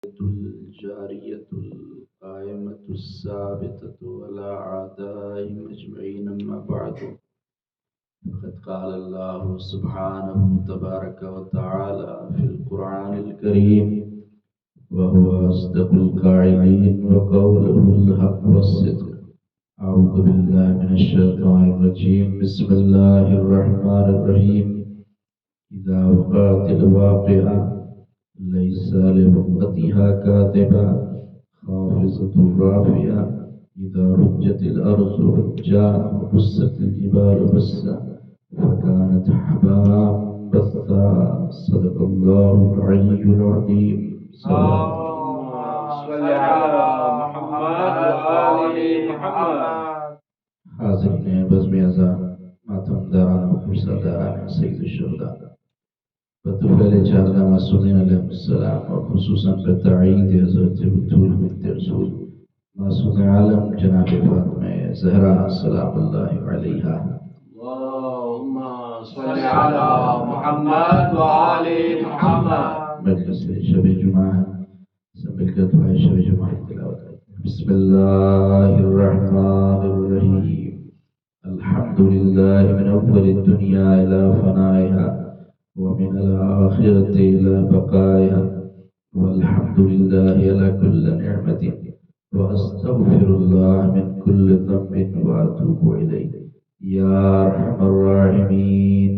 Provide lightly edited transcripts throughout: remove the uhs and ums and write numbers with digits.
الجارية القائمة الثابتة على أعدائهم أجمعين. أما بعد، فقد قال الله سبحانه تبارك وتعالى في القرآن الكريم: وهو أصدق القائلين وقوله الحق والصدق. أعوذ بالله من الشيطان الرجيم. بسم الله الرحمن الرحيم. إذا وقعت الواقعة ليس لوقتها كاذبة خافضة رافعة إذا رجت الأرض رجا وبست الجبال بسا فكانت هباء منبثا. صدق الله العلي العظيم. اللهم صل على محمد وآل محمد. حاضرین بزم اعزا، ماتم داران و پرسا داران سید الشهداء بطفیل 14 معصومین علیہ السلام، اور خصوصاً بتعید حضرت بطول بنت رسول معصوم عالم جناب فاطمہ زہرا سلام اللہ علیہا. اللهم صل على محمد وآل محمد. مجلس شب جمعہ ہے، سب مل کر دعائے شب جمعہ کی تلاوت کرتے ہیں. بسم اللہ الرحمن الرحیم. الحمد للہ من اول الدنیا الى فنائها ومن الآخرة إلى بقائها، والحمد لله على كل نعمة، وأستغفر الله من كل ذنب وأتوب إليه يا أرحم الراحمين.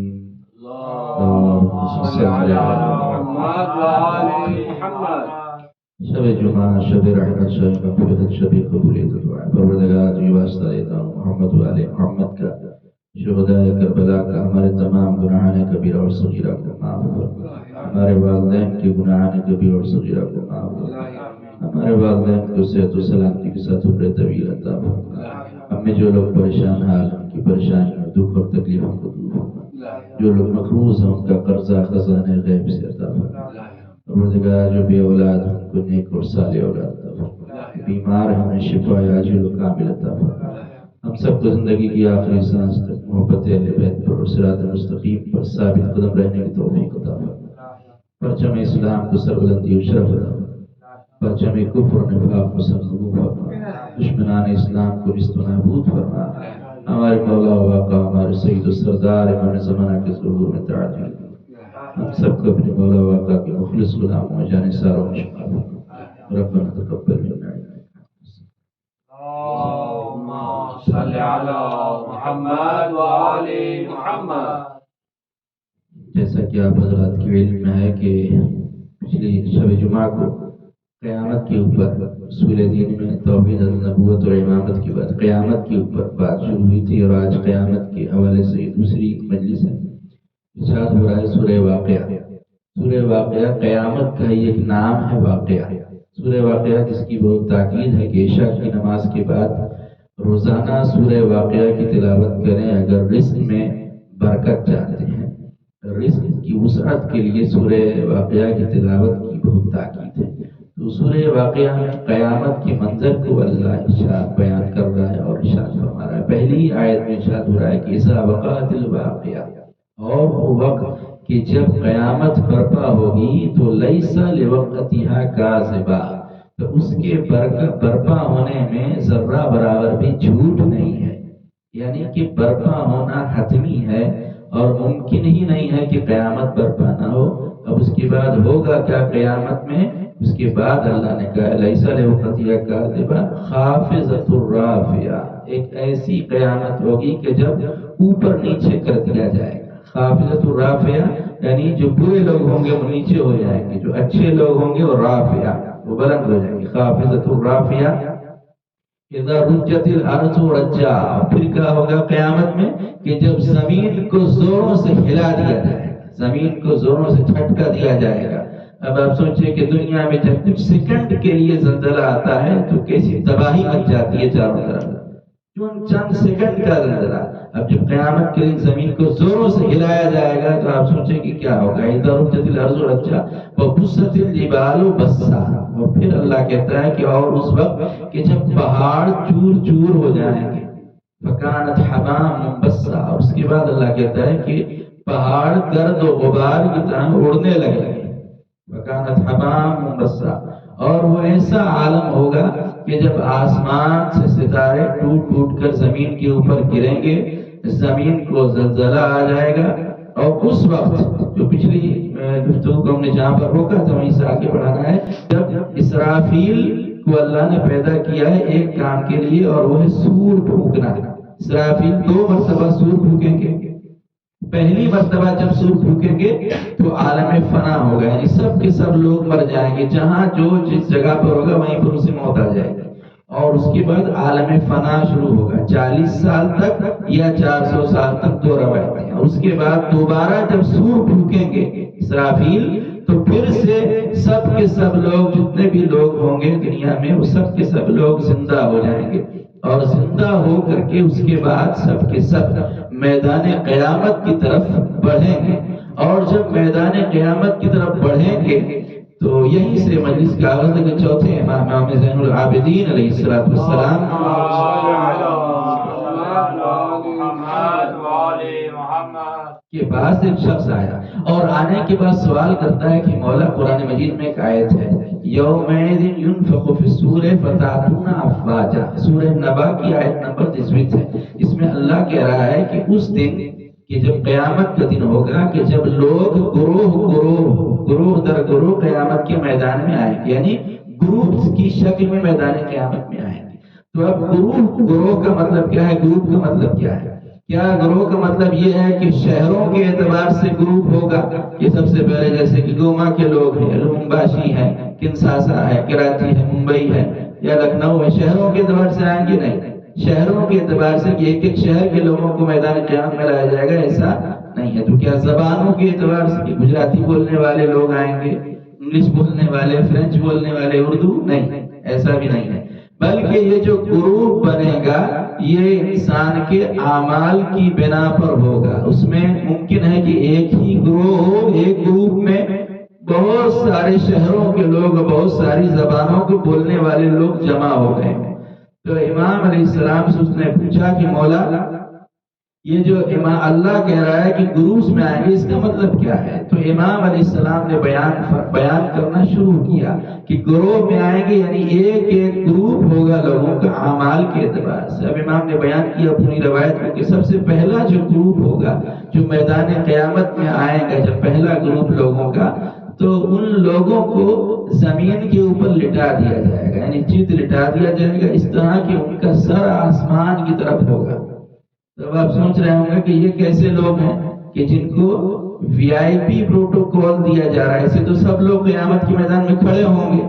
اللهم صل على محمد وآل محمد. شب جمعہ، شب رحمت، شب مغفرت، شب قبولیت دعا. پروردگار تجھے واسطہ دیتا ہوں محمد و آل محمد کا، شہدائے کربلا کا، ہمارے تمام گناہان کبیرہ اور صغیرہ کو معاف فرما. ہمارے والدین کے گناہان کبیرہ اور صغیرہ کو معاف فرما. ہمارے والدین کو صحت و سلامتی کے ساتھ عمر طویل عطا فرما. ہمیں جو لوگ پریشان حال، ان کی پریشانیوں، دکھ اور تکلیفوں کو دور فرما. جو لوگ مقروض ہیں ان کا قرضہ خزانہ غیب سے عطا فرما. پروردگار جو بے اولاد ہیں ان کو نیک اور صالح اولاد عطا فرما. بیمار ہیں انہیں شفا عاجل و کامل عطا فرما. ہم سب کو زندگی کی آخری سانس تک محبت اہل بیت پر اور صراط مستقیم پر ثابت قدم رہنے کی توفیق عطا فرما. پرچم اسلام کو سربلندی و شرف عطا فرما. پرچم کفر و نفاق کو سرنگوں فرما. دشمنان اسلام کو رست و نابود فرما. ہمارے مولا و آقا، ہمارے سید و سردار امام زمانہ کے ظہور میں تعجیل. ہم سب کو اپنے مولا و آقا کے مخلص غلام و جانثاروں میں شمار فرما. ربنا تقبل منا. اللهم صل على محمد وآل محمد. جیسا کہ آپ حضرات کے علم میں ہے کہ پچھلی شب جمعہ کو قیامت کے اوپر اصول دین میں توحید، نبوت اور امامت کی بات، قیامت کے اوپر بات شروع ہوئی تھی، اور آج قیامت کے حوالے سے دوسری مجلس ہے. ارشاد ہو رہا ہے سورہ واقعہ. سورہ واقعہ قیامت کا ہی ایک نام ہے. واقعہ، سورہ واقعہ جس کی بہت تاکید ہے کہ عشاء کی نماز کے بعد روزانہ سورہ واقعہ کی تلاوت کریں اگر رزق میں برکت چاہتے ہیں. رزق کی وسعت کے لیے سورہ واقعہ کی تلاوت کی بہت تاکید ہے. تو سورہ واقعہ میں قیامت کے منظر کو اللہ ارشاد بیان کر رہا ہے اور ارشاد فرما رہا ہے. پہلی آیت میں ارشاد ہو رہا ہے کہ اذا وقعت الواقعہ، اور وہ وقت کہ جب قیامت برپا ہوگی تو لیس لوقتها کاذبہ، تو اس کے برپا ہونے میں ذرہ برابر بھی جھوٹ نہیں ہے. یعنی کہ برپا ہونا حتمی ہے اور ممکن ہی نہیں ہے کہ قیامت برپا نہ ہو. اب اس کے بعد ہوگا کیا قیامت میں؟ اس کے بعد اللہ نے کہا لیس لوقتها کاذبہ خافضۃ رافعہ، ایک ایسی قیامت ہوگی کہ جب اوپر نیچے کر دیا جائے گا. خافضۃ رافعہ یعنی جو برے لوگ ہوں گے وہ نیچے ہو جائیں گے، جو اچھے لوگ ہوں گے وہ رافعہ، وہ بلند ہو جائیں گے. خافضۃ رافعہ اذا رجت الارض رجا. پھر کیا ہوگا قیامت میں کہ جب زمین کو زوروں سے ہلا دیا جائے گا، زمین کو زوروں سے جھٹکا دیا جائے گا. اب آپ سوچیں کہ دنیا میں جب کچھ سیکنڈ کے لیے زلزلہ آتا ہے تو کیسی تباہی مچ جاتی ہے چاروں طرف، چند سیکنڈ کا زلزلہ. اب جب قیامت کے دن زمین کو زوروں سے ہلایا جائے گا تو آپ سوچیں کہ کیا ہوگا. اذا رجت الارض رجا وبست الجبال بسا. اور پھر اللہ کہتا ہے کہ اور اس وقت کہ جب پہاڑ چور چور ہو جائیں گے، فکانت حباء منبثا. اور اس کے بعد اللہ کہتا ہے کہ پہاڑ گرد و غبار کی طرح اڑنے لگے. فکانت حباء منبثا. ایسا عالم ہوگا کہ جب آسمان سے ستارے ٹوٹ ٹوٹ کر زمین کے اوپر گریں گے، زمین کو زلزلہ آ جائے گا، اور اس وقت جو پچھلی گفتگو کو ہم نے جہاں پر روکا تھا وہیں سے آگے بڑھانا ہے، جب اسرافیل کو اللہ نے پیدا کیا ہے ایک کام کے لیے، اور وہ ہے سور پھونکنا۔ اسرافیل 2 مرتبہ سور پھونکیں گے۔ پہلی مرتبہ جب سور پھونکیں گے تو عالم فنا ہوگا، یعنی سب کے سب لوگ مر جائیں گے، جہاں جو جس جگہ پر ہوگا وہیں پر اسے موت آ جائے گی، اور اس کے بعد عالم فنا شروع ہوگا 40 سال تک یا 400 سال تک، 2 روایتیں ہیں۔ اس کے بعد دوبارہ جب سور پھونکیں گے اسرافیل تو پھر سے سب کے سب لوگ، جتنے بھی لوگ ہوں گے دنیا میں، وہ سب کے سب لوگ زندہ ہو جائیں گے، اور زندہ ہو کر کے اس کے بعد سب کے سب میدان قیامت کی طرف بڑھیں گے، اور جب میدان قیامت کی طرف بڑھیں گے تو یہیں سے مجلس کا آغاز ہے کہ چوتھے امام زین العابدین علیہ السلام کے پاس ایک شخص آیا، اور آنے کے بعد سوال کرتا ہے کہ مولا، قرآن مجید میں ایک آیت ہے یومئذ ينفخ في الصور فتأتون افواجا، سورہ نبا کی آیت نمبر 23 ہے۔ اس میں اللہ کہہ رہا ہے کہ اس دن کہ جب قیامت کا دن ہوگا کہ جب لوگ گروہ در گروہ قیامت کے میدان میں آئیں گے، یعنی گروپس کی شکل میں میدان قیامت میں آئیں گے۔ تو اب گروہ کا مطلب کیا ہے، گروپ کا مطلب کیا ہے؟ کیا گروہ کا مطلب یہ ہے کہ شہروں کے اعتبار سے گروپ ہوگا؟ یہ سب سے پہلے جیسے کہ گوما کے لوگ ہیں، لمباشی ہے، کنساسا ہے، کراچی ہے، ممبئی ہے یا لکھنؤ ہے، شہروں کے اعتبار سے آئیں گے؟ نہیں، شہروں کے اعتبار سے کہ ایک ایک شہر کے لوگوں کو میدان قیامت میں لایا جائے گا، ایسا نہیں ہے۔ تو کیا زبانوں کے اعتبار سے کہ گجراتی بولنے والے لوگ آئیں گے، انگلش بولنے والے، فرینچ بولنے والے، اردو؟ نہیں، ایسا بھی نہیں ہے، بلکہ یہ جو گروپ بنے گا یہ انسان کے اعمال کی بنا پر ہوگا۔ اس میں ممکن ہے کہ ایک ہی گروہ ہو، ایک گروپ میں بہت سارے شہروں کے لوگ، بہت ساری زبانوں کو بولنے والے لوگ جمع ہو گئے ہیں۔ تو امام علیہ السلام سے اس نے پوچھا کہ مولا، یہ جو امام اللہ کہہ رہا ہے کہ گروپس میں آئیں گے، اس کا مطلب کیا ہے؟ تو امام علیہ السلام نے بیان کرنا شروع کیا کہ گروہ میں آئیں گے، یعنی ایک ایک گروپ ہوگا لوگوں کا اعمال کے اعتبار سے۔ اب امام نے بیان کیا اپنی روایت میں کہ سب سے پہلا جو گروپ ہوگا جو میدان قیامت میں آئے گا، جب پہلا گروپ لوگوں کا، تو ان لوگوں کو زمین کے اوپر لٹا دیا جائے گا، یعنی چت لٹا دیا جائے گا، اس طرح کہ ان کا سر آسمان کی طرف ہوگا۔ تو آپ سوچ رہے ہوں گے کہ یہ کیسے لوگ ہیں کہ جن کو VIP پروٹوکول دیا جا رہا ہے؟ ایسے تو سب لوگ قیامت کے میدان میں کھڑے ہوں گے،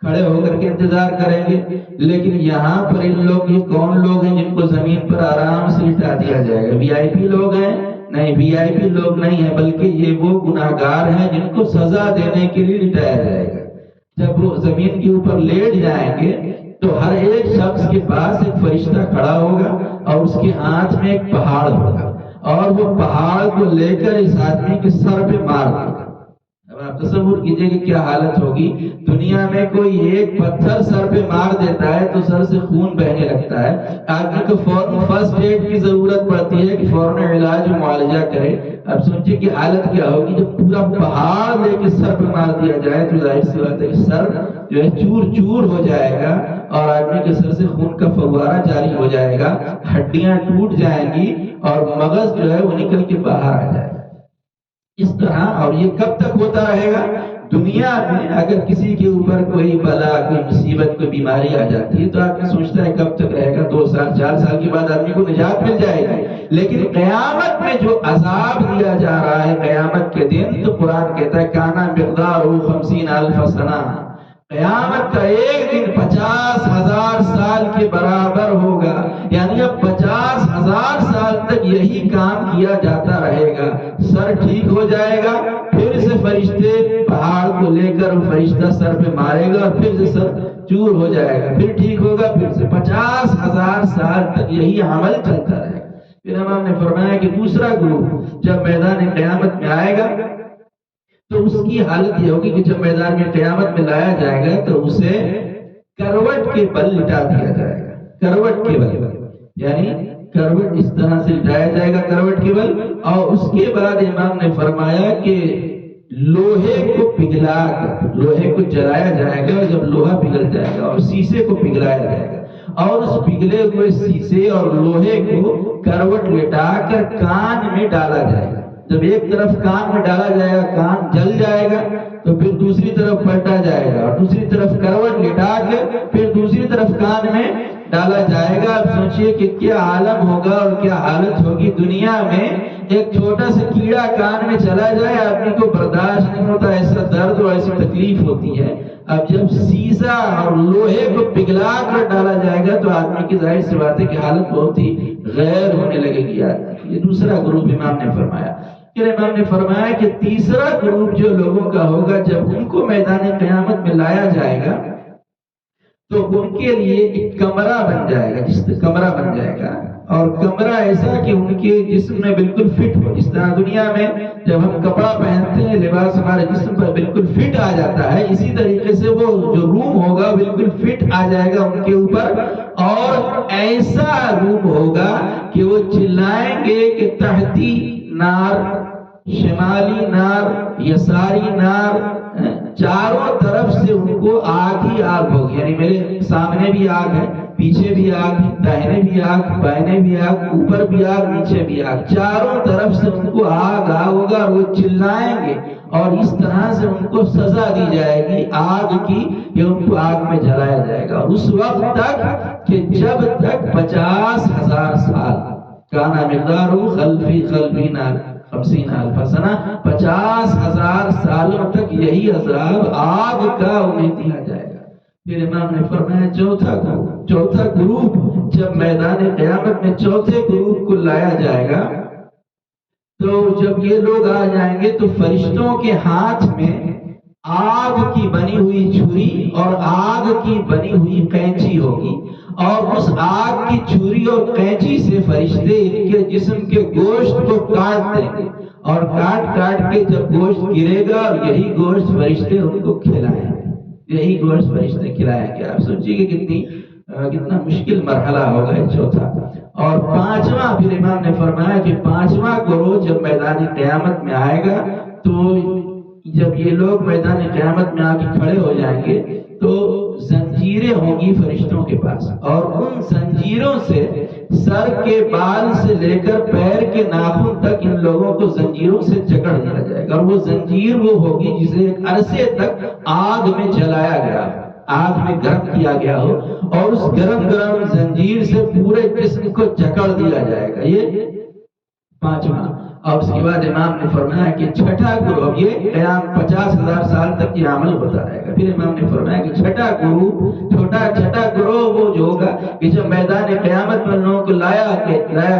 کھڑے ہو کر کے انتظار کریں گے، لیکن یہاں پر ان لوگ، یہ کون لوگ ہیں جن کو زمین پر آرام سے لٹا دیا جائے گا؟ VIP لوگ ہیں؟ نہیں، VIP لوگ نہیں ہیں، بلکہ یہ وہ گناہگار ہیں جن کو سزا دینے کے لیے لٹایا جائے گا۔ جب وہ زمین کے اوپر لیٹ جائیں گے تو ہر ایک شخص کے پاس ایک فرشتہ کھڑا ہوگا اور اس کے ہاتھ میں ایک پہاڑ ہوگا، اور وہ پہاڑ کو لے کر اس آدمی کے سر پہ مار دے گا۔ اب آپ تصور کیجئے کہ کیا حالت ہوگی۔ دنیا میں کوئی ایک پتھر سر پہ مار دیتا ہے تو سر سے خون بہنے لگتا ہے، آدمی کو فوراً فرسٹ ایڈ کی ضرورت پڑتی ہے کہ فوراً علاج و معالجہ کرے۔ اب سوچئے کہ حالت کیا ہوگی جب پورا پہاڑ لے کے سر پہ مار دیا جائے، تو ظاہر سی بات ہے کہ سر جو ہے چور چور ہو جائے گا، اور آدمی کے سر سے خون کا فوارہ جاری ہو جائے گا، ہڈیاں ٹوٹ جائیں گی، اور مغز جو ہے وہ نکل کے باہر آ جائے گا۔ اس طرح، اور یہ کب تک ہوتا رہے گا؟ دنیا میں اگر کسی کے اوپر کوئی بلا، کوئی مصیبت، کوئی بیماری آ جاتی ہے تو آدمی سوچتا ہے کب تک رہے گا، 2 سال 4 سال کے بعد آدمی کو نجات مل جائے گی۔ لیکن قیامت میں جو عذاب دیا جا رہا ہے قیامت کے دن، تو قرآن کہتا ہے کانا مقدارہ 50,000 سنہ، قیامت کا ایک دن 50,000 سال کے برابر ہوگا، یعنی اب 50,000 سال تک یہی کام کیا جاتا رہے گا۔ سر ٹھیک ہو جائے گا، پھر سے فرشتے پہاڑ کو لے کر فرشتہ سر پہ مارے گا، اور پھر سے سر چور ہو جائے گا، پھر ٹھیک ہوگا، پھر سے 50,000 سال تک یہی عمل چلتا رہے گا۔ پھر امام نے فرمایا کہ دوسرا گروہ جب میدان قیامت میں آئے گا تو اس کی حالت یہ ہوگی کہ جب میدان میں قیامت میں لایا جائے گا تو اسے کروٹ کے بل لٹا دیا جائے گا، کروٹ کے بل، یعنی کروٹ اس طرح سے لٹایا جائے گا، کروٹ کے بل۔ اور اس کے بعد امام نے فرمایا کہ لوہے کو پگھلا کر، لوہے کو جلایا جائے گا، اور جب لوہا پگھل جائے گا اور شیشے کو پگھلایا جائے گا، اور اس پگھلے ہوئے شیشے اور لوہے کو کروٹ لٹا کر کان میں ڈالا جائے گا۔ جب ایک طرف کان میں ڈالا جائے گا، کان جل جائے گا، تو پھر دوسری طرف پلٹا جائے گا، اور دوسری طرف کروٹ لٹا کے پھر دوسری طرف کان میں ڈالا جائے گا۔ اب سوچئے کہ کیا عالم ہوگا اور کیا حالت ہوگی دنیا میں۔ ایک چھوٹا سا کیڑا کان میں چلا جائے، آدمی کو برداشت نہیں ہوتا، ایسا درد اور ایسی تکلیف ہوتی ہے۔ اب جب سیسا اور لوہے کو پگھلا کر ڈالا جائے گا تو آدمی کی ظاہر سی بات ہے کہ حالت بہت ہی غیر ہونے لگے گی آدمی۔ یہ دوسرا گروپ امام نے فرمایا۔ پھر امام نے فرمایا کہ تیسرا گروپ جو لوگوں کا ہوگا، جب ان کو میدان قیامت میں لایا جائے گا تو ان کے لیے ایک کمرہ بن جائے گا، کمرہ بن جائے گا، اور کمرہ ایسا کہ ان کے جسم میں بالکل فٹ ہو۔ جس طرح دنیا میں جب ہم کپڑا پہنتے ہیں، لباس ہمارے جسم پر بالکل فٹ آ جاتا ہے، اسی طریقے سے وہ جو روم ہوگا بالکل فٹ آ جائے گا ان کے اوپر، اور ایسا روم ہوگا کہ وہ چلائیں گے کہ تحتی نار، شمالی نار، یساری نار، چاروں طرف سے ان کو آگ ہی آگ ہوگی۔ یعنی میرے سامنے بھی آگ ہے، پیچھے بھی آگ ہے، داہنے بھی آگ، بائیں بھی آگ، اوپر بھی آگ، نیچے بھی آگ، چاروں طرف سے ان کو آگ آگ ہوگا، اور وہ چلائیں گے، اور اس طرح سے ان کو سزا دی جائے گی آگ کی کہ ان کو آگ میں جلایا جائے گا۔ اور اس وقت تک کہ جب تک 50,000 سال، کانا مقدارہ خلفی نار 50,000 سنہ، 50,000 سالوں تک یہی عذاب آگ کا انہیں دیا جائے گا۔ پھر امام نے فرمایا چوتھا گروپ، جب میدان قیامت میں چوتھے گروپ کو لایا جائے گا تو جب یہ لوگ آ جائیں گے تو فرشتوں کے ہاتھ میں آگ کی بنی ہوئی چھری اور آگ کی بنی ہوئی قینچی ہوگی، اور اس آگ کی چھری اور قینچی سے فرشتے ان کے جسم کے گوشت کو کاٹ دیں گے، اور کاٹ کے جب گوشت گرے گا، اور یہی گوشت فرشتے ان کو کھلائیں گے، یہی گوشت فرشتے کھلائیں گے۔ آپ سوچیے کہ کتنا مشکل مرحلہ ہوگا یہ چوتھا۔ اور پانچواں، پھر امام نے فرمایا کہ پانچواں گروہ جب میدان قیامت میں آئے گا تو جب یہ لوگ میدان قیامت میں آ کے کھڑے ہو جائیں گے تو زنجیریں ہوں گی فرشتوں کے پاس، اور ان زنجیروں سے سر کے بال سے لے کر پیر کے ناخن تک ان لوگوں کو زنجیروں سے جکڑ دیا جائے گا، اور وہ زنجیر وہ ہوگی جسے ایک عرصے تک آگ میں جلایا گیا، آگ میں گرم کیا گیا ہو، اور اس گرم زنجیر سے پورے جسم کو جکڑ دیا جائے گا۔ یہ پانچواں۔ اور اس کے بعد امام نے فرمایا کہ چھٹا گروہ، یہ قیام 50,000 سال تک یہ عمل ہوتا رہے گا۔ پھر امام نے فرمایا کہ چھٹا گروہ وہ جو ہوگا کہ جب میدان قیامت میں لوگوں کو لایا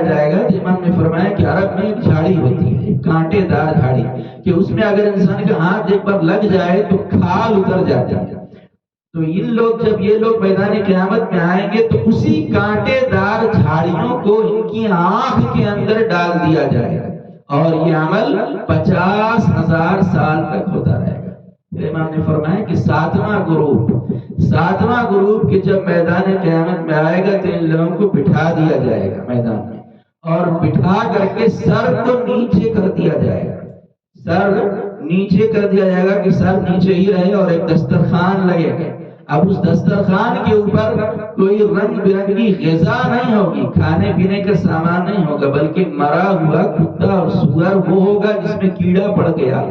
جائے گا، تو امام نے فرمایا کہ عرب میں ایک جھاڑی ہوتی ہے، ایک کانٹے دار جھاڑی، کہ اس میں اگر انسان کا ہاتھ ایک بار لگ جائے تو کھال اتر جاتی ہے۔ تو جب یہ لوگ میدان قیامت میں آئیں گے تو اسی کانٹے دار جھاڑیوں کو ان کی آنکھ کے اندر ڈال دیا جائے گا، اور یہ عمل 50,000 سال تک ہوتا رہے گا۔ پھر امام نے فرمایا کہ ساتواں گروپ کہ جب میدان قیامت میں آئے گا تو ان لوگوں کو بٹھا دیا جائے گا میدان میں، اور بٹھا کر کے سر کو نیچے کر دیا جائے گا، کہ سر نیچے ہی رہے، اور ایک دسترخوان لگے گا۔ اب اس دسترخوان کے اوپر کوئی رنگ برنگی غذا نہیں ہوگی، کھانے پینے کا سامان نہیں ہوگا، بلکہ مرا ہوا کتا اور سور وہ ہوگا جس میں کیڑا پڑ گیا۔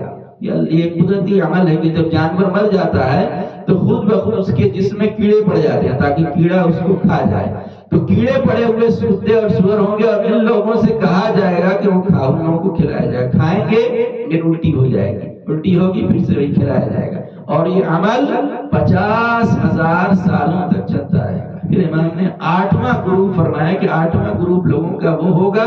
یہ قدرتی عمل ہے کہ جب جانور مر جاتا ہے تو خود بخود اس کے جسم میں کیڑے پڑ جاتے ہیں تاکہ کیڑا اس کو کھا جائے۔ تو کیڑے پڑے ہوئے کتے اور سور ہوں گے، اور ان لوگوں سے کہا جائے گا کہ وہ ان لوگوں کو کھلایا جائے، کھائیں گے پھر الٹی ہو جائے گی، الٹی ہوگی پھر سے وہی کھلایا جائے گا، اور یہ عمل 50,000 سالوں تک چلتا رہے گا۔ پھر امام نے 8واں گروپ فرمایا کہ 8واں گروپ لوگوں کا وہ ہوگا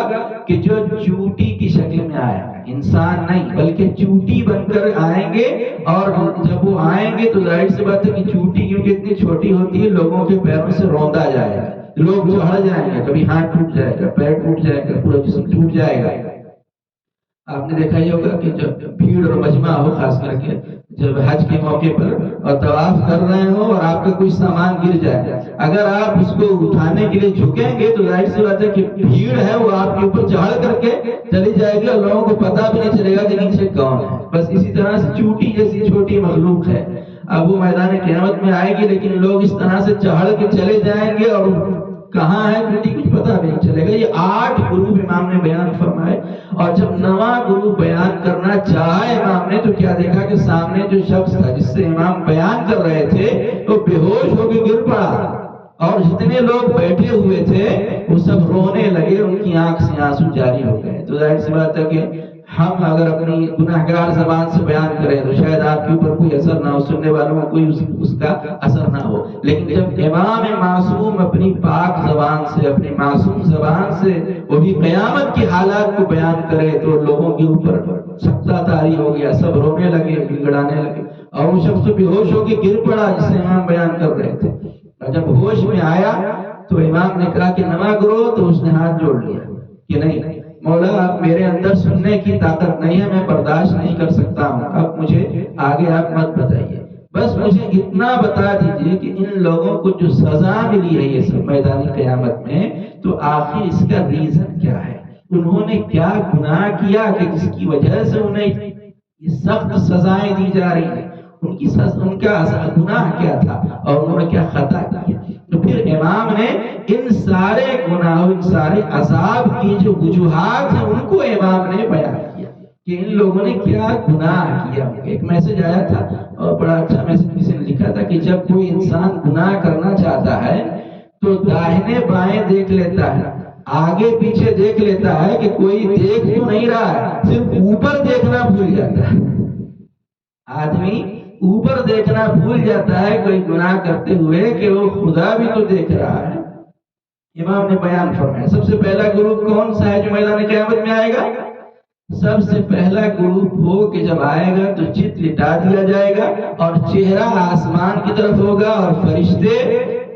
کہ جو چوٹی کی شکل میں آیا، انسان نہیں بلکہ چوٹی بن کر آئیں گے، اور جب وہ آئیں گے تو ظاہر سی بات ہے کہ چوٹی کیونکہ اتنی چھوٹی ہوتی ہے لوگوں کے پیروں سے روندا جائے گا، لوگ چڑھ جائیں گے، کبھی ہاتھ ٹوٹ جائے گا، پیر ٹوٹ جائے گا، پورا جسم ٹوٹ جائے گا۔ آپ نے دیکھا ہی ہوگا کہ جب بھیڑ اور مجمع ہو، خاص کر کے جب حج کے موقع پر اور طواف کر رہے ہو اور آپ کا کوئی سامان گر جائے، اگر آپ اس کو اٹھانے کے لیے جھکیں گے تو ظاہر سی بات ہے کہ بھیڑ ہے وہ آپ کے اوپر چڑھ کر کے چلی جائے گی اور لوگوں کو پتہ بھی نہیں چلے گا کہ نیچے کون ہے۔ بس اسی طرح سے چوٹی جیسی چھوٹی مخلوق ہے، اب وہ میدان قیامت میں آئے گی لیکن لوگ اس طرح سے چڑھ کے چلے جائیں گے اور کہاں ہے چوٹی کچھ پتہ نہیں چلے گا۔ یہ 8 گروپ امام نے بیان فرمائے، اور جب 9واں گروپ بیان کرنا چاہا امام نے تو کیا دیکھا کہ سامنے جو شخص تھا جس سے امام بیان کر رہے تھے وہ بے ہوش ہو کے گر پڑا، اور جتنے لوگ بیٹھے ہوئے تھے وہ سب رونے لگے، ان کی آنکھ سے آنسو جاری ہو گئے۔ تو ظاہر سی بات ہے کہ ہم اگر اپنی گناہگار زبان سے بیان کریں تو شاید آپ کے اوپر کوئی اثر نہ ہو، سننے والوں کو کوئی اس کا اثر نہ ہو، لیکن جب امام معصوم اپنی پاک زبان سے، اپنی معصوم زبان سے وہ بھی قیامت کی حالات کو بیان کرے تو لوگوں کے اوپر سکتہ طاری ہو گیا، سب رونے لگے، گڑگڑانے لگے، اور وہ شخص بے ہوش ہو کے گر پڑا جسے امام بیان کر رہے تھے۔ اور جب ہوش میں آیا تو امام نے کہا کہ نماز کرو، تو اس نے ہاتھ جوڑ لیا کہ نہیں مولا، اب میرے اندر سننے کی طاقت نہیں ہے، میں برداشت نہیں کر سکتا ہوں، اب مجھے آگے آپ مت بتائیے، بس مجھے اتنا بتا دیجئے کہ ان لوگوں کو جو سزا ملی ہے یہ سب میدان قیامت میں، تو آخر اس کا ریزن کیا ہے؟ انہوں نے کیا گناہ کیا کہ جس کی وجہ سے انہیں یہ سخت سزائیں دی جا رہی ہیں؟ ان کا گناہ کیا تھا اور انہوں نے کیا خطا کی؟ تو پھر امام نے ان سارے گناہ، ان سارے عذاب کی جو وجوہات ہیں ان کو امام نے بیان کیا کہ ان لوگوں نے کیا گناہ کیا۔ ایک میسج آیا تھا اور بڑا اچھا میسج کسی نے لکھا تھا کہ جب کوئی انسان گناہ کرنا چاہتا ہے تو داہنے بائیں دیکھ لیتا ہے، آگے پیچھے دیکھ لیتا ہے کہ کوئی دیکھ تو نہیں رہا ہے، صرف اوپر دیکھنا بھول جاتا ہے۔ آدمی اوپر دیکھنا بھول جاتا ہے کوئی گناہ کرتے ہوئے کہ وہ خدا بھی تو دیکھ رہا ہے۔ امام نے بیان فرمایا سب سے پہلا گروپ کون سا ہے جو میدان قیامت میں آئے گا؟ سب سے پہلا گروپ ہو کہ جب آئے گا تو چت لٹا دیا جائے گا اور چہرہ آسمان کی طرف ہوگا اور فرشتے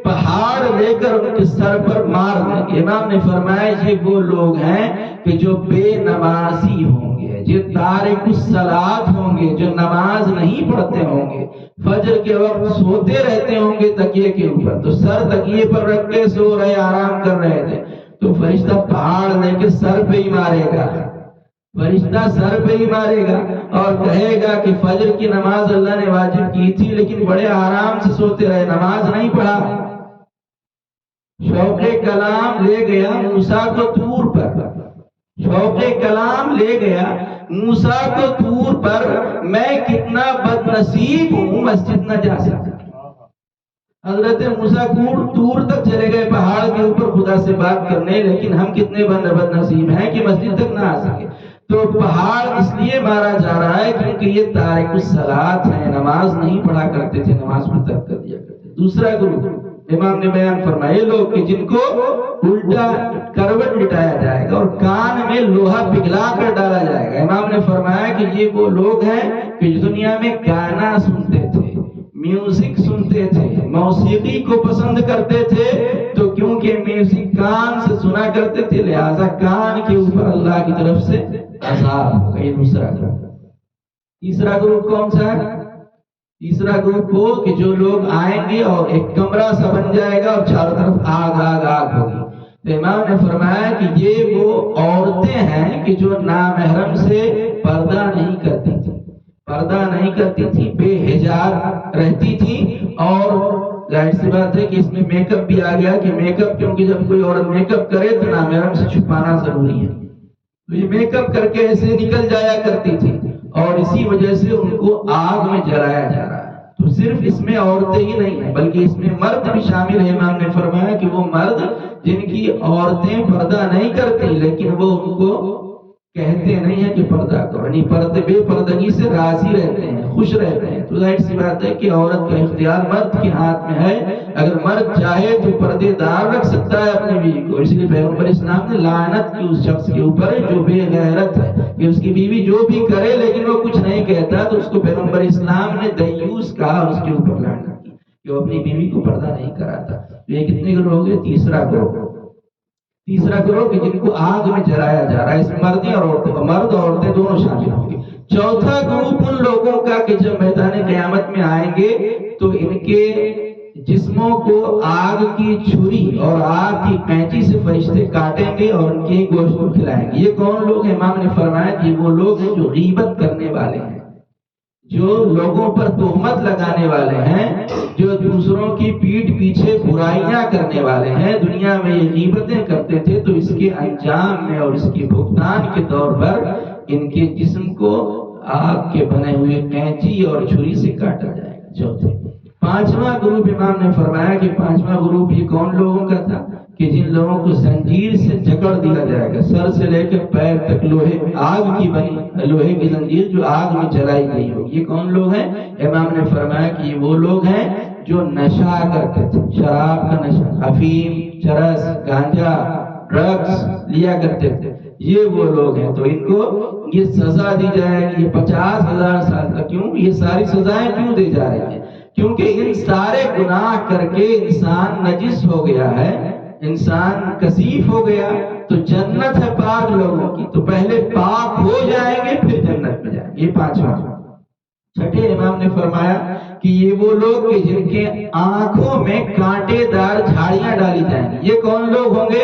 پہاڑ لے کر ان کے سر پر مار دیں گے۔ امام نے فرمایا یہ وہ لوگ ہیں کہ جو بے نمازی ہوں گے، جو تارک الصلاۃ ہوں گے، جو نماز نہیں پڑھتے ہوں گے، فجر کے وقت سوتے رہتے ہوں گے تکیے کے اوپر، تو سر تکیے پر رکھ کے سو رہے، آرام کر رہے تھے، تو فرشتہ پہاڑ لے کے سر پہ ہی مارے گا، فرشتہ سر پہ ہی مارے گا اور کہے گا کہ فجر کی نماز اللہ نے واجب کی تھی لیکن بڑے آرام سے سوتے رہے، نماز نہیں پڑھا۔ شوق کلام لے گیا موسیٰ کو طور پر، شوق کلام لے گیا موسیٰ کو طور پر، میں کتنا بد نصیب ہوں مسجد نہ جا سکتا۔ حضرت موسیٰ طور تک چلے گئے پہاڑ کے اوپر خدا سے بات کرنے، لیکن ہم کتنے بد نصیب ہیں کہ مسجد تک نہ آ سکے۔ تو پہاڑ اس لیے مارا جا رہا ہے کیونکہ یہ تارک الصلاۃ ہیں، نماز نہیں پڑھا کرتے تھے، نماز کو ترک کر دیا کرتے تھے۔ دوسرا گروپ امام نے بیان فرمائے لوگ کہ جن کو الٹا کروٹ لٹایا جائے گا اور کان میں لوہا پگھلا کر ڈالا جائے گا۔ امام نے فرمایا کہ یہ وہ لوگ ہیں کہ دنیا میں گانا سنتے تھے، میوزک سنتے تھے، موسیقی کو پسند کرتے تھے، تو کیونکہ میوزک کان سے سنا کرتے تھے لہذا کان کے اوپر اللہ کی طرف سے عذاب ہوگا۔ یہ دوسرا گروپ۔ تیسرا گروپ کون سا ہے؟ تیسرا گروپ وہ کہ جو لوگ آئیں گے اور ایک کمرہ سا بن جائے گا اور چاروں طرف آگ آگ آگ ہوگی۔ تو امام نے فرمایا کہ یہ وہ عورتیں ہیں کہ جو نامحرم سے پردہ نہیں کرتی تھی، پردہ نہیں کرتی تھی، بے حجاب رہتی تھی، اور ظاہر سی بات ہے کہ اس میں میک اپ بھی آ گیا کہ میک اپ، کیونکہ جب کوئی عورت میک اپ کرے تو نامحرم سے چھپانا ضروری ہے، تو یہ میک اپ کر کے ایسے نکل جایا کرتی تھی اور اسی وجہ سے ان کو آگ میں جلایا جا رہا ہے۔ تو صرف اس میں عورتیں ہی نہیں ہیں بلکہ اس میں مرد بھی شامل ہیں۔ امام نے فرمایا کہ وہ مرد جن کی عورتیں پردہ نہیں کرتی لیکن وہ ان کو کہتے نہیں ہیں کہ پردہ کرو، یعنی پردے بے پردگی سے راضی رہتے ہیں، خوش رہتے ہیں۔ تو ظاہر سی بات ہے کہ عورت کا اختیار مرد کے ہاتھ میں ہے، اگر مرد چاہے تو پردے دار رکھ سکتا ہے اپنی بیوی کو، اس لیے پیغمبر اسلام نے لعنت کی اس شخص کے اوپر جو بے غیرت ہے کہ اس کی بیوی جو بھی کرے لیکن وہ کچھ نہیں کہتا، تو اس کو پیغمبر اسلام نے دیوس کہا، اس کے اوپر لعنت کی کہ وہ اپنی بیوی کو پردہ نہیں کراتا۔ یہ کتنے گروہ ہو گئے؟ تیسرا گروہ۔ تیسرا گروہ کہ جن کو آگ میں جلایا جا رہا ہے، اس میں مردیں اور عورتیں، مرد اور عورتیں دونوں شامل ہوں گے۔ چوتھا گروپ ان لوگوں کا کہ جب میدان قیامت میں آئیں گے تو ان کے جسموں کو آگ کی چھری اور آگ کی قینچی سے فرشتے کاٹیں گے اور ان کے گوشت کو کھلائیں گے۔ یہ کون لوگ ہیں؟ امام نے فرمایا کہ وہ لوگ ہیں جو غیبت کرنے والے ہیں، جو لوگوں پر تہمت لگانے والے ہیں، جو دوسروں کی پیٹھ پیچھے برائیاں کرنے والے ہیں۔ دنیا میں یہ غیبتیں کرتے تھے تو اس کے انجام میں اور اس کے بھگتان کے طور پر ان کے جسم کو آگ کے بنے ہوئے قینچی اور چھری سے کاٹا جائے گا۔ چوتھے پانچواں گروپ امام نے فرمایا کہ پانچواں گروپ یہ کون لوگوں کا تھا کہ جن لوگوں کو زنجیر سے جکڑ دیا جائے گا، سر سے لے کر پیر تک لوہے آگ کی بنی لوہے کی زنجیر جو آگ میں جلائی گئی ہو۔ یہ کون لوگ ہیں؟ امام نے فرمایا کہ یہ وہ لوگ ہیں جو نشہ کرتے تھے، شراب کا نشہ، افیم، چرس، گانجا، ڈرگس لیا کرتے تھے، یہ وہ لوگ ہیں۔ تو ان کو یہ سزا دی جائے گی، یہ 50,000 سال تک۔ کیوں یہ ساری سزائیں کیوں دی جا رہی ہیں؟ کیونکہ ان سارے گناہ کر کے انسان نجس ہو گیا ہے، انسان کثیف ہو گیا، تو جنت ہے پاک لوگوں کی، تو پہلے پاک ہو جائیں گے پھر جنت میں جائیں گے۔ یہ پانچواں۔ چھٹے امام نے فرمایا کہ یہ وہ لوگ کہ جن کے آنکھوں میں کانٹے دار جھاڑیاں ڈالی جائیں گی۔ یہ کون لوگ ہوں گے؟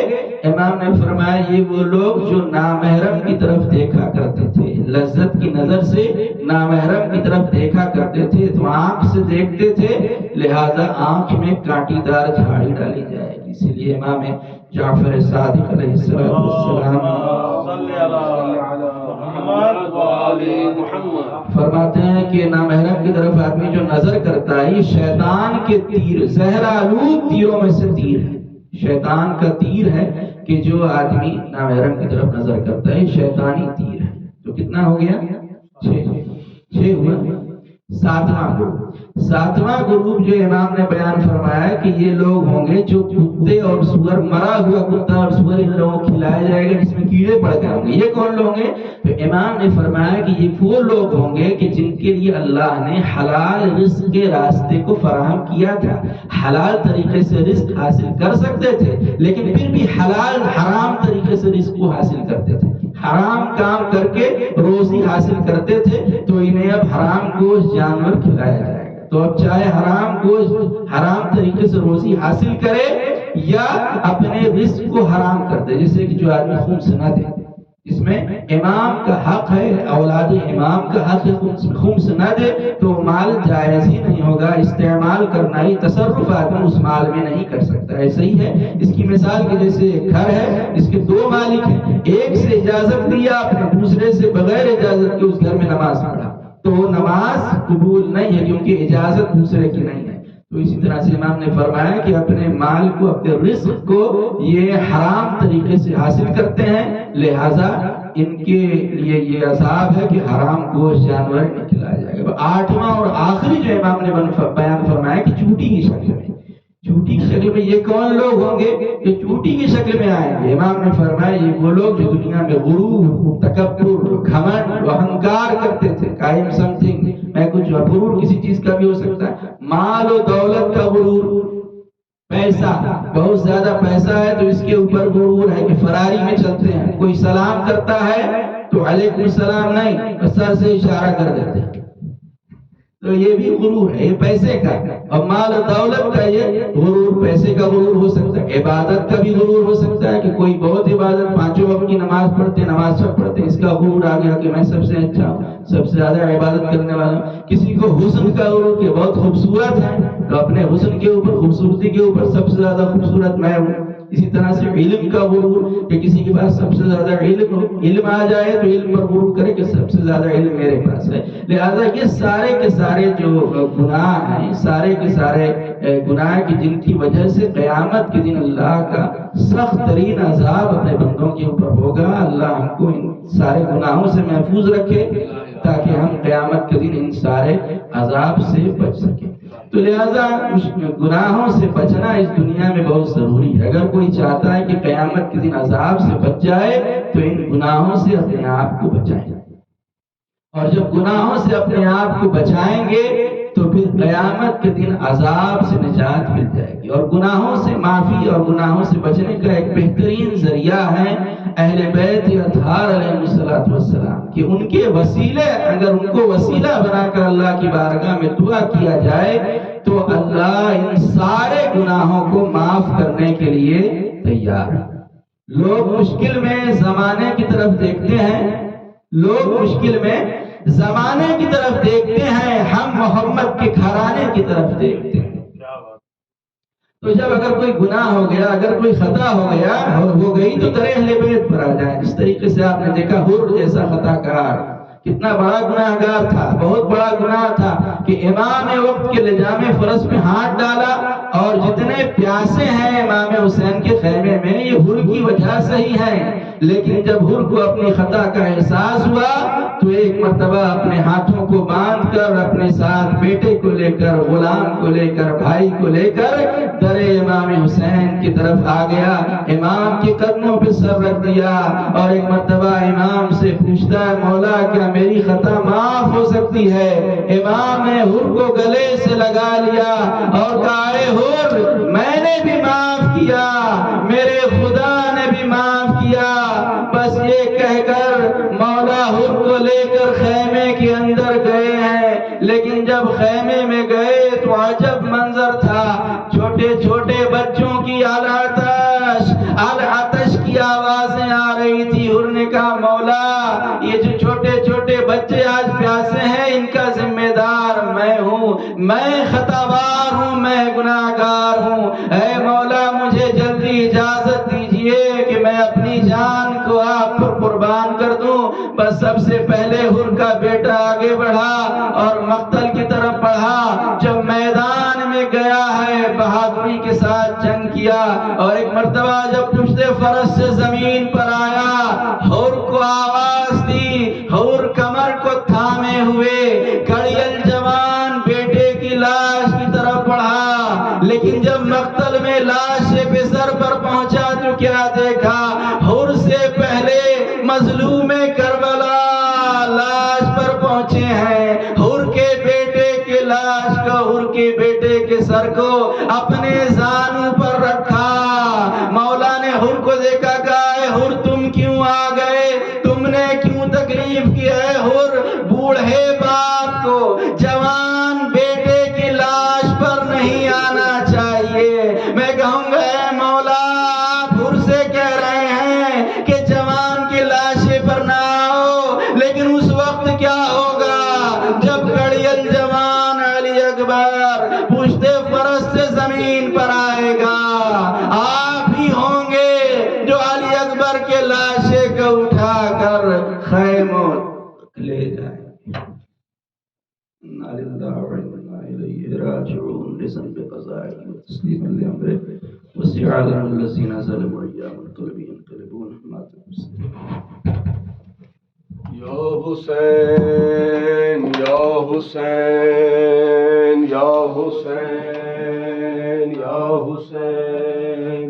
امام نے فرمایا یہ وہ لوگ جو نامحرم کی طرف دیکھا کرتے تھے، لذت کی نظر سے نامحرم کی طرف دیکھا کرتے تھے، تو آنکھ سے دیکھتے تھے، لہذا آنکھ میں کانٹی دار جھاڑی ڈالی جائے گی۔ اسی لیے امام جعفر صادق علیہ السلام فرماتے ہیں کہ نامحرم کی طرف آدمی جو نظر کرتا ہے یہ شیطان کے تیر، زہر آلود تیروں میں سے تیر ہے، شیطان کا تیر ہے کہ جو آدمی نامحرم کی طرف نظر کرتا ہے، شیطانی تیر ہے۔ تو کتنا ہو گیا؟ 6 ہوا۔ ساتواں گروپ جو امام نے بیان فرمایا کہ یہ لوگ ہوں گے جو کتے اور سور، مرا ہوا کتا اور سور ان لوگوں کو کھلایا جائے گا جس میں کیڑے پڑ گئے ہوں گے۔ یہ کون لوگ ہیں؟ تو امام نے فرمایا کہ یہ وہ لوگ ہوں گے کہ جن کے لیے اللہ نے حلال رزق کے راستے کو فراہم کیا تھا، حلال طریقے سے رزق حاصل کر سکتے تھے لیکن پھر بھی حرام طریقے سے رزق کو حاصل کرتے تھے، حرام کام کر کے روزی حاصل کرتے تھے، تو انہیں اب حرام گوشت جانور کھلایا جائے گا۔ تو اب چاہے حرام گوشت حرام طریقے سے روزی حاصل کرے یا اپنے رزق کو حرام کر دے، جیسے کہ جو آدمی خمس نہ دے، اس میں امام کا حق ہے، اولاد امام کا حق ہے، خمس نہ دے تو مال جائز ہی نہیں ہوگا، استعمال کرنا ہی، تصرف آدمی اس مال میں نہیں کر سکتا۔ ایسا ہی ہے، اس کی مثال کہ جیسے گھر ہے، اس کے 2 مالک ہیں، ایک سے اجازت لیا اپنے، دوسرے سے بغیر اجازت کے اس گھر میں نماز پڑھا تو وہ نماز قبول نہیں ہے کیونکہ اجازت دوسرے کی نہیں ہے۔ تو اسی طرح سے امام نے فرمایا کہ اپنے مال کو، اپنے رزق کو یہ حرام طریقے سے حاصل کرتے ہیں، لہذا ان کے لیے یہ عذاب ہے کہ حرام گوشت جانور نہیں کھلایا جائے گا۔ 8واں اور آخری جو امام نے بیان فرمایا کہ چوٹی کی شکل میں، چوٹی کی شکل میں یہ کون لوگ ہوں گے کہ چوٹی کی شکل میں آئیں گے؟ امام نے فرمایا یہ وہ لوگ جو دنیا میں غرور، تکبر، گھمنڈ و اہنکار کرتے تھے، قائم سمتھنگ میں کچھ، غرور کسی چیز کا بھی ہو سکتا ہے، مال و دولت کا غرور، پیسہ، بہت زیادہ پیسہ ہے تو اس کے اوپر غرور ہے کہ فراری میں چلتے ہیں، کوئی سلام کرتا ہے تو علیکم السلام نہیں، سر سے اشارہ کر دیتے ہیں، تو یہ بھی غرور ہے، یہ پیسے کا۔ اور مال و دولت کا یہ غرور، پیسے کا غرور ہو سکتا ہے، عبادت کا بھی غرور ہو سکتا ہے کہ کوئی بہت عبادت، 5 وقت کی نماز پڑھتے، نماز سب پڑھتے، اس کا غرور آ گیا کہ میں سب سے اچھا ہوں، سب سے زیادہ عبادت کرنے والا ہوں۔ کسی کو حسن کا غرور کہ بہت خوبصورت ہے تو اپنے حسن کے اوپر، خوبصورتی کے اوپر سب سے زیادہ خوبصورت میں ہوں۔ اسی طرح سے علم کا غرور کہ کسی کے پاس سب سے زیادہ علم آ جائے تو علم پر غرور کرے کہ سب سے زیادہ علم میرے پاس ہے۔ لہذا یہ سارے کے سارے جو گناہ ہیں، سارے کے سارے گناہ کی جن کی وجہ سے قیامت کے دن اللہ کا سخت ترین عذاب اپنے بندوں کے اوپر ہوگا، اللہ ہم کو ان سارے گناہوں سے محفوظ رکھے تاکہ ہم قیامت کے دن ان سارے عذاب سے بچ سکیں۔ تو لہذا گناہوں سے بچنا اس دنیا میں بہت ضروری ہے۔ اگر کوئی چاہتا ہے کہ قیامت کے دن عذاب سے بچ جائے تو ان گناہوں سے اپنے آپ کو بچائیں، اور جب گناہوں سے اپنے آپ کو بچائیں گے تو پھر قیامت کے دن عذاب سے نجات مل جائے گی. اور گناہوں سے معافی اور گناہوں سے بچنے کا ایک بہترین ذریعہ ہے اہل بیت اطہار علیہ السلام کہ ان کے وسیلے، اگر ان کو وسیلہ بنا کر اللہ کی بارگاہ میں دعا کیا جائے تو اللہ ان سارے گناہوں کو معاف کرنے کے لیے تیار ہے. لوگ مشکل میں زمانے کی طرف دیکھتے ہیں، لوگ مشکل میں زمانے کی طرف دیکھتے ہیں، ہم محمد کے گھرانے کی طرف دیکھتے ہیں. تو جب اگر کوئی گناہ ہو گیا، اگر کوئی خطا ہو گئی تو در اہل بیت پر آ جائیں. جس طریقے سے آپ نے دیکھا حر جیسا خطا کار کتنا بڑا گناہ گار تھا، بہت بڑا گناہ تھا کہ امام وقت کے لجام فرس میں ہاتھ ڈالا. اور جتنے پیاسے ہیں امام حسین کے خیمے میں یہ حر کی وجہ سے ہی ہیں. لیکن جب حر کو اپنی خطا کا احساس ہوا تو ایک مرتبہ اپنے ہاتھوں کو باندھ کر اپنے ساتھ بیٹے کو لے کر، غلام کو لے کر، بھائی کو لے کر در امام حسین کی طرف آ گیا، امام کے قدموں پہ سر رکھ دیا اور ایک مرتبہ امام سے پوچھتا ہے مولا کیا میری خطا معاف ہو سکتی ہے؟ امام نے حر کو گلے سے لگا لیا اور کہا اے حر میں نے بھی معاف کیا، میرے خدا نے بھی معاف کیا. بس یہ کہہ کر مولا حر کو لے کر خیمے کے اندر گئے ہیں. لیکن جب خیمے میں گئے تو عجب منظر تھا، چھوٹے چھوٹے بچوں کی العطش کی آوازیں آ رہی تھی. حر نے کہا مولا یہ جو چھوٹے چھوٹے بچے آج پیاسے ہیں ان کا ذمہ دار میں ہوں، میں خطاوار ہوں، میں گناہگار ہوں. اے مولا مجھے جلدی اجازت دیجئے کہ میں اپنی جان کو آپ پر قربان کر دوں. بس سب سے پہلے حر کا بیٹا آگے بڑھا اور مقتل کی طرف بڑھا. جب میدان میں گیا ہے بہادری کے ساتھ جنگ کیا اور ایک مرتبہ جب پشت فرس سے زمین پر آیا حر کو آواز دی. حر کمر کو تھامے ہوئے کڑیل جوان بیٹے کی لاش کی طرف بڑھا. لیکن جب مقتل میں لاش پہ سر پر پہنچا تو کیا دیکھا؟ حر سے پہلے مظلوم کربلا لاش پر پہنچے ہیں. حر کے بیٹے کے لاش کا حر کے بیٹے کے سر کو اپنے زانوں پر رکھا. مولا نے حر کو دیکھا کہا اے حر تم کیوں آ گئے؟ تم نے کیوں تکلیف کی ہے؟ حر بوڑھے باپ کو جوان بیٹے کی لاش پر نہیں آنا چاہیے. میں کہوں گا اے مولا آپ حر سے کہہ رہے ہیں کہ جوان کی لاشیں پر نہ آؤ، لیکن اس وقت کیا ہوگا جب کڑیل جوان علی اکبر پشت فرس سے زمین پر آئے گا؟ آپ ہی ہوں گے جو علی اکبر کے لاشیں کو اٹھا کر خیموں لے جائیں. انا للہ و انا الیہ راجعون. لذنب قضائه وتسليما لامره وسيعلم الذين ظلموا ايام القلب ينقلبون ما تبصرون. یا حسین یا حسین یا حسین یا حسین